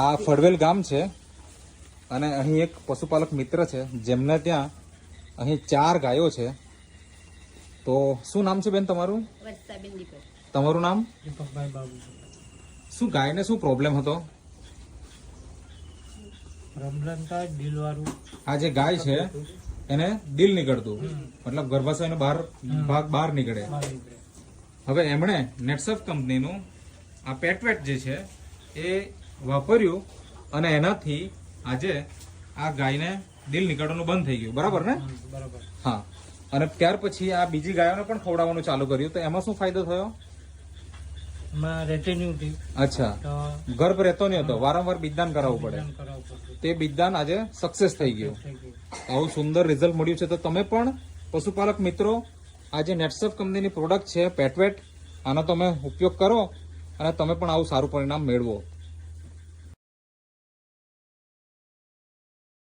આ ફળવેલ ગામ છે અને અહીં એક પશુપાલક મિત્ર છે જેમને ત્યાં અહીં 4 ગાયો છે. તો શું નામ છે બેન તમારું? વર્ષાબેન દીપક. તમારું નામ? દીપકભાઈ બાબુ. શું ગાયને શું પ્રોબ્લેમ હતો? પ્રોબ્લેમ થાય દિલવાળું. આ જે ગાય છે એને દિલ નીકળતું, મતલબ ગર્ભાશયનો ભાગ બહાર નીકળે. હવે એમણે નેટસફ કંપનીનું આ પેટવેટ જે છે એ વાપર્યું અને એનાથી આજે આ ગાયને દિલ નીકળવાનું બંધ થઈ ગયું. બરાબર ને? બરાબર. હા. અને ત્યાર પછી આ બીજી ગાયોને પણ ખવડાવવાનું ચાલુ કર્યું. તો એમાં શું ફાયદો થયો? એમાં રહેતી નહીં હતી અચ્છા, તો ગર્ભ રહેતો નહીં હતો, વારંવાર બીજદાન કરાવવું પડે. ધ્યાન કરાવવું પડતું. તે બીજદાન આજે સક્સેસ થઈ ગયું. થઈ ગયું. આવું સુંદર રિઝલ્ટ મળ્યું છે. તો તમે પણ પશુપાલક મિત્રો આ જે નેટસફ કંપનીની પ્રોડક્ટ છે પેટવેટ, આનો તમે ઉપયોગ કરો અને તમે પણ આવું સારું પરિણામ મેળવો.